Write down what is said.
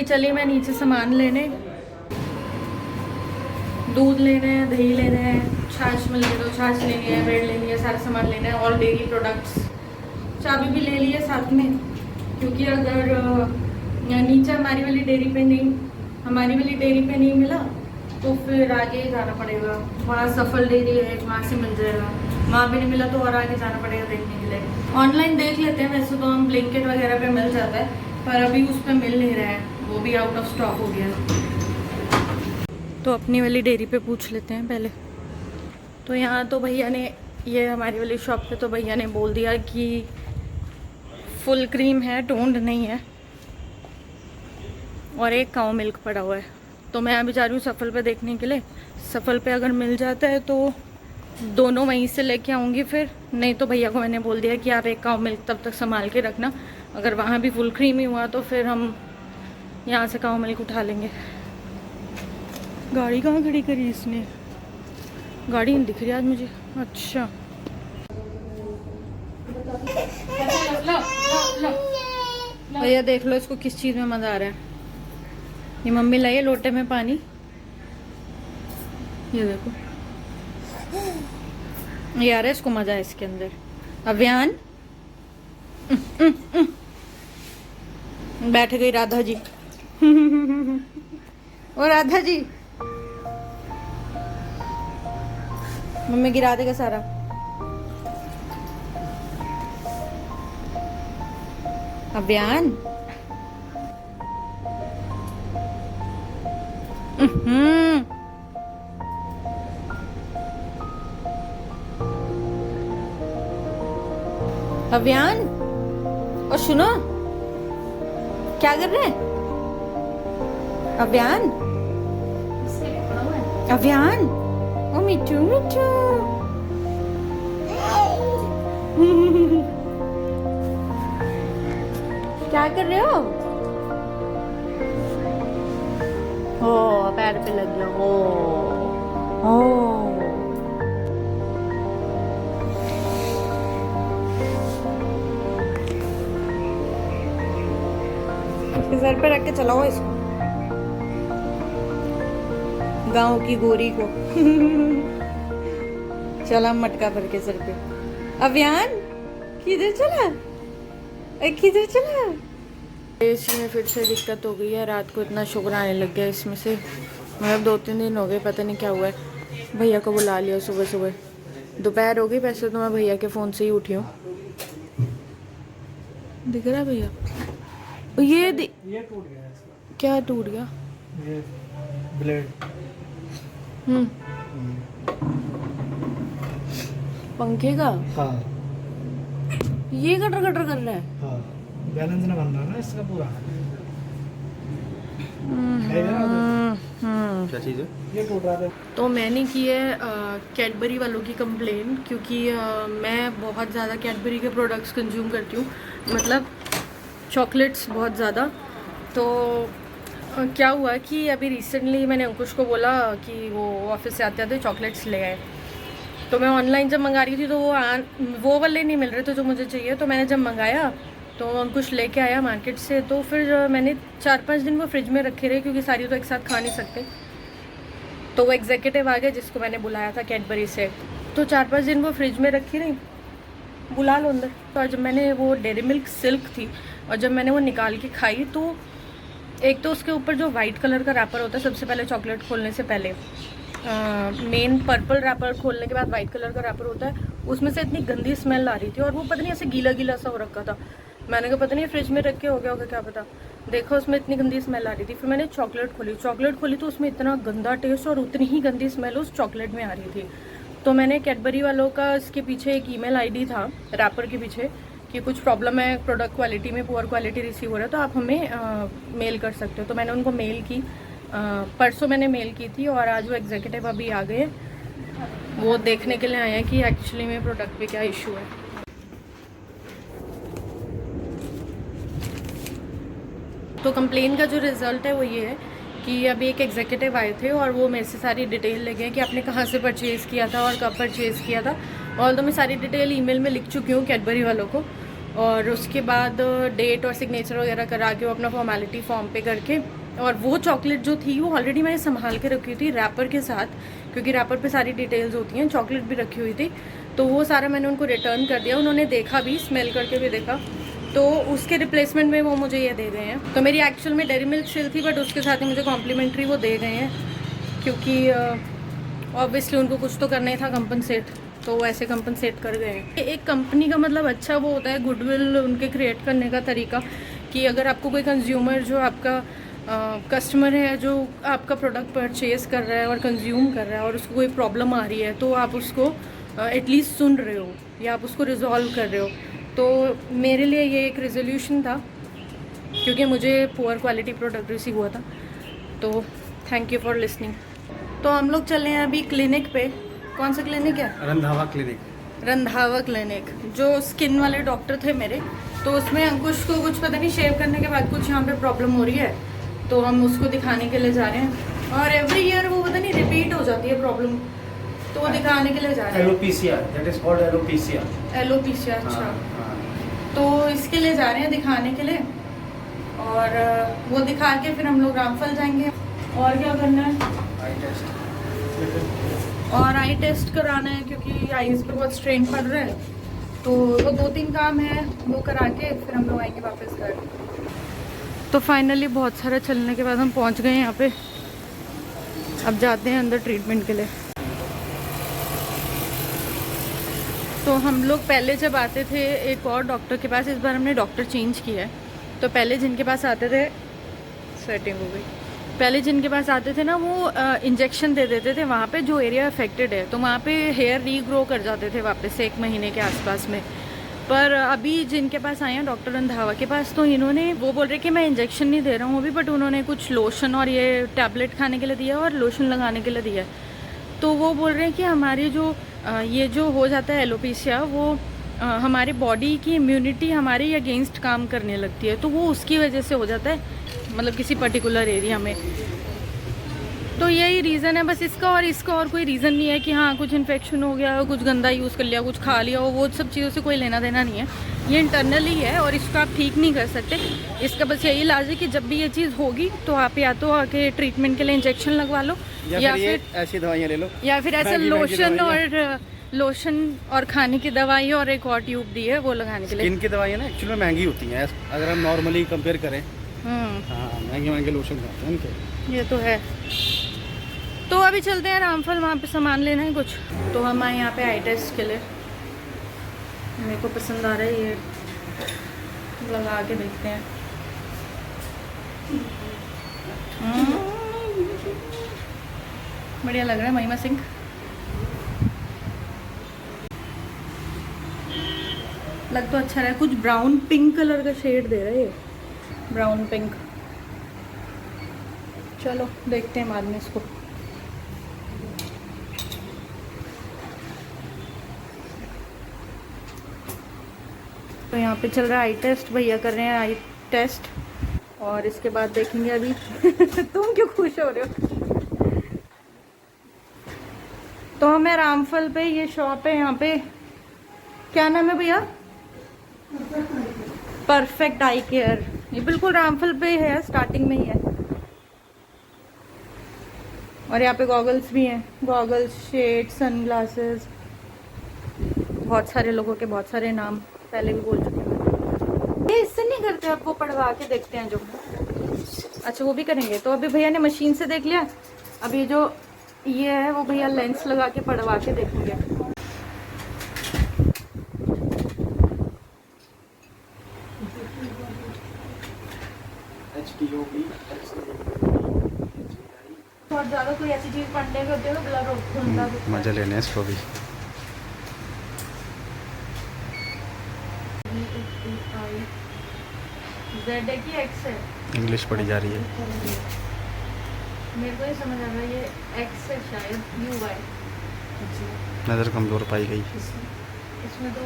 अभी चली मैं नीचे सामान लेने, दूध लेना है, दही लेना है, छाछ मिल गई तो छाछ लेनी है, ब्रेड लेनी है, सारा सामान लेना है और डेली प्रोडक्ट्स। चाबी भी ले ली है साथ में, क्योंकि अगर नीचे हमारी वाली डेयरी पे नहीं मिला तो फिर आगे जाना पड़ेगा। वहाँ सफल डेयरी है, वहाँ से मिल जाएगा। वहाँ भी नहीं मिला तो और आगे जाना पड़ेगा देखने के लिए। ऑनलाइन देख लेते हैं, वैसे तो हम ब्लिंकिट वगैरह पे मिल जाता है, पर अभी उस पर मिल नहीं रहा है, वो भी आउट ऑफ स्टॉक हो गया। तो अपनी वाली डेयरी पे पूछ लेते हैं पहले। तो यहाँ तो भैया ने, ये हमारी वाली शॉप पे तो भैया ने बोल दिया कि फुल क्रीम है, टोंड नहीं है, और एक काऊ मिल्क पड़ा हुआ है। तो मैं अभी जा रही हूँ सफल पे देखने के लिए। सफल पे अगर मिल जाता है तो दोनों वहीं से लेके आऊँगी, फिर नहीं तो भैया को मैंने बोल दिया कि आप एक काऊ मिल्क तब तक संभाल के रखना, अगर वहाँ भी फुल क्रीम ही हुआ तो फिर हम यहाँ से काऊ मिल्क उठा लेंगे। गाड़ी कहाँ खड़ी करी इसने? गाड़ी नहीं दिख रही आज मुझे। अच्छा भैया देख लो इसको किस चीज़ में मज़ा आ रहा है। ये मम्मी लाई है लोटे में पानी, ये देखो, ये आ रहा है इसको मज़ा है इसके अंदर। अभियान बैठ गई राधा जी। और राधा जी मम्मी गिरा देगा सारा। अभियान अभियान, और सुनो क्या कर रहे हैं? अभियान अभियान, ओ मिठू मिठू। क्या कर रहे हो? ओ पैर पे लग गया। ओ इसके सर पे रख के चलाओ इसको, गांव की गोरी को। चला मटका भर के सर पे। अभियान किधर चला? किधर चला? एसी में फिर से दिक्कत हो गई है, रात को इतना शोर आने लग गया इसमें से। मतलब 2-3 दिन हो गए, पता नहीं क्या हुआ है। भैया को बुला लिया सुबह सुबह, दोपहर हो गई। वैसे तो मैं भैया के फ़ोन से ही उठी हूँ। दिख रहा है भैया? ये टूट गया है। क्या टूट गया? ये ब्लेड। पंखे का? हाँ। ये कटर कटर कर रहा है। हाँ, बैलेंस ना बन रहा ना इसका पूरा। क्या चीज़ है? ये टूट रहा था। तो मैंने की है कैडबरी वालों की कंप्लेन, क्योंकि मैं बहुत ज़्यादा कैडबरी के प्रोडक्ट्स कंज्यूम करती हूँ, मतलब चॉकलेट्स बहुत ज़्यादा। तो क्या हुआ कि अभी रिसेंटली मैंने अंकुश को बोला कि वो ऑफिस से आते आते चॉकलेट्स ले आए। तो मैं ऑनलाइन जब मंगा रही थी तो वो वाले नहीं मिल रहे थे जो मुझे चाहिए। तो मैंने जब मंगाया तो अंकुश लेके आया मार्केट से, तो फिर मैंने 4-5 दिन वो फ्रिज में रखे रहे, क्योंकि सारी तो एक साथ खा नहीं सकते। तो वो एग्जीक्यूटिव आ गया जिसको मैंने बुलाया था कैडबरी से, तो 4-5 दिन वो फ्रिज में रखी रही, बुला लो अंदर। तो जब मैंने वो डेयरी मिल्क सिल्क थी, और जब मैंने वो निकाल के खाई तो एक तो उसके ऊपर जो वाइट कलर का रैपर होता है, सबसे पहले चॉकलेट खोलने से पहले मेन पर्पल रैपर खोलने के बाद वाइट कलर का रैपर होता है, उसमें से इतनी गंदी स्मेल आ रही थी, और वो पता नहीं ऐसे गीला गीला सा हो रखा था। मैंने कहा पता नहीं फ्रिज में रख के हो गया होगा, क्या पता। देखो उसमें इतनी गंदी स्मेल आ रही थी। फिर मैंने चॉकलेट खोली तो उसमें इतना गंदा टेस्ट और उतनी ही गंदी स्मेल उस चॉकलेट में आ रही थी। तो मैंने कैडबरी वालों का इसके पीछे एक ईमेल आईडी था रैपर के पीछे कि कुछ प्रॉब्लम है, प्रोडक्ट क्वालिटी में पुअर क्वालिटी रिसीव हो रहा है, तो आप हमें मेल कर सकते हो। तो मैंने उनको मेल की, परसों मैंने मेल की थी, और आज वो एग्जीक्यूटिव अभी आ गए, वो देखने के लिए आए हैं कि एक्चुअली में प्रोडक्ट पे क्या इशू है। तो कंप्लेन का जो रिज़ल्ट है वो ये है कि अभी एक एग्जीक्यूटिव आए थे और वो मेरे से सारी डिटेल ले गए कि आपने कहाँ से परचेज़ किया था और कब परचेज़ किया था। और तो मैं सारी डिटेल ईमेल में लिख चुकी हूँ कैडबरी वालों को, और उसके बाद डेट और सिग्नेचर वगैरह करा के वो अपना फॉर्मेलिटी फॉर्म पे करके, और वो चॉकलेट जो थी वो ऑलरेडी मैंने संभाल के रखी हुई थी रैपर के साथ, क्योंकि रैपर पे सारी डिटेल्स होती हैं। चॉकलेट भी रखी हुई थी, तो वो सारा मैंने उनको रिटर्न कर दिया। उन्होंने देखा भी, स्मेल करके भी देखा, तो उसके रिप्लेसमेंट में वो मुझे ये दे गए हैं। तो मेरी एक्चुअल में डेयरी मिल्क सिल थी, बट उसके साथ ही मुझे कॉम्प्लीमेंट्री वो दे गए हैं, क्योंकि ऑब्वियसली उनको कुछ तो करना ही था कंपनसेट, तो वो ऐसे कंपनसेट कर गए हैं। एक कंपनी का मतलब अच्छा वो होता है गुडविल उनके क्रिएट करने का तरीका, कि अगर आपको कोई कंज्यूमर जो आपका कस्टमर है, जो आपका प्रोडक्ट परचेज़ कर रहा है और कंज्यूम कर रहा है, और उसको कोई प्रॉब्लम आ रही है, तो आप उसको एटलीस्ट सुन रहे हो या आप उसको रिजॉल्व कर रहे हो। तो मेरे लिए ये एक रेजोल्यूशन था, क्योंकि मुझे पुअर क्वालिटी प्रोडक्ट रिसीव हुआ था। तो थैंक यू फॉर लिसनिंग। तो हम लोग चले हैं अभी क्लिनिक पे। कौन सा क्लिनिक है? रंधावा क्लिनिक। रंधावा क्लिनिक, जो स्किन वाले डॉक्टर थे मेरे, तो उसमें अंकुश को कुछ पता नहीं, शेव करने के बाद कुछ यहाँ पे प्रॉब्लम हो रही है, तो हम उसको दिखाने के लिए जा रहे हैं। और एवरी ईयर वो पता नहीं रिपीट हो जाती है प्रॉब्लम, तो वो दिखाने के लिए जा रहे हैं। Alopecia, that is called alopecia. Alopecia, अच्छा। तो इसके लिए जा रहे हैं दिखाने के लिए, और वो दिखा के फिर हम लोग रामफल जाएंगे। और क्या करना है? आई टेस्ट। और आई टेस्ट कराना है, क्योंकि आईज पे बहुत स्ट्रेन पड़ रहा है। तो वो 2-3 काम है, वो करा के फिर हम लोग आएंगे वापस घर। तो फाइनली बहुत सारा चलने के बाद हम पहुंच गए यहाँ पे। अब जाते हैं अंदर ट्रीटमेंट के लिए। तो हम लोग पहले जब आते थे एक और डॉक्टर के पास, इस बार हमने डॉक्टर चेंज किया है। तो पहले जिनके पास आते थे, सेटिंग हो गई, पहले जिनके पास आते थे ना, वो इंजेक्शन दे देते थे वहाँ पे जो एरिया अफेक्टेड है, तो वहाँ पे हेयर रीग्रो कर जाते थे वापस से 1 महीने के आसपास में। पर अभी जिनके पास आए हैं डॉक्टर रंधावा के पास, तो इन्होंने, वो बोल रहे कि मैं इंजेक्शन नहीं दे रहा हूँ अभी, बट उन्होंने कुछ लोशन और ये टैबलेट खाने के लिए दिया और लोशन लगाने के लिए दिया। तो वो बोल रहे हैं कि हमारी जो ये जो हो जाता है एलोपेशिया, वो हमारी बॉडी की इम्यूनिटी हमारे अगेंस्ट काम करने लगती है, तो वो उसकी वजह से हो जाता है, मतलब किसी पर्टिकुलर एरिया में। तो यही रीज़न है बस इसका, और इसका और कोई रीज़न नहीं है कि हाँ कुछ इन्फेक्शन हो गया, कुछ गंदा यूज़ कर लिया, कुछ खा लिया हो, वो सब चीज़ों से कोई लेना देना नहीं है। ये इंटरनली है और इसको आप ठीक नहीं कर सकते। इसका बस यही इलाज है कि जब भी ये चीज़ होगी तो आप या तो आके ट्रीटमेंट के लिए इंजेक्शन लगवा लो, या फिर ऐसी दवाइयाँ ले लो, या फिर ऐसे लोशन और खाने की दवाई और एक और ट्यूब दी है वो लगाने के लिए। स्किन की दवाइयाँ ना एक्चुअली महंगी होती हैं, अगर हम नॉर्मली कंपेयर करें। हाँ, महंगे लोशन खाते हैं उनके। ये तो है। तो अभी चलते हैं रामफल, वहाँ पे सामान लेना है कुछ। तो हम आए यहाँ पे आई टेस्ट के लिए। मेरे को पसंद आ रहा है, ये लगा के देखते हैं। बढ़िया लग रहा है। महिमा सिंह, लग तो अच्छा रहा है। कुछ ब्राउन पिंक कलर का शेड दे रहा है ये, ब्राउन पिंक। चलो देखते हैं बाद में इसको। तो यहाँ पे चल रहा है आई टेस्ट, भैया कर रहे हैं आई टेस्ट, और इसके बाद देखेंगे अभी। तुम क्यों खुश हो रहे हो? तो हमें रामफल पे, ये शॉप है यहाँ पे, क्या नाम है भैया? Perfect I care. ये बिल्कुल रामफल पे है, स्टार्टिंग में ही है। और यहाँ पे गॉगल्स भी हैं, गॉगल्स, शेड, सनग्लासेस, बहुत सारे लोगों के बहुत सारे नाम पहले भी बोल चुके हैं। ये इससे नहीं करते, आप वो पढ़वा के देखते हैं जो। अच्छा वो भी करेंगे। तो अभी भैया ने मशीन से देख लिया, अब ये जो ये है वो भैया लेंस लगा के पढ़वा के देखेंगे। बहुत ज़्यादा कोई ऐसी चीज़ पढ़ने को दे, ब्लड मजा लेने इसको भी। Z है कि X है? इंग्लिश पढ़ी जा रही है। मेरे को ही समझ आ रहा है ये X है शायद, UY। नज़र कमज़ोर पाई गई। इसमें तो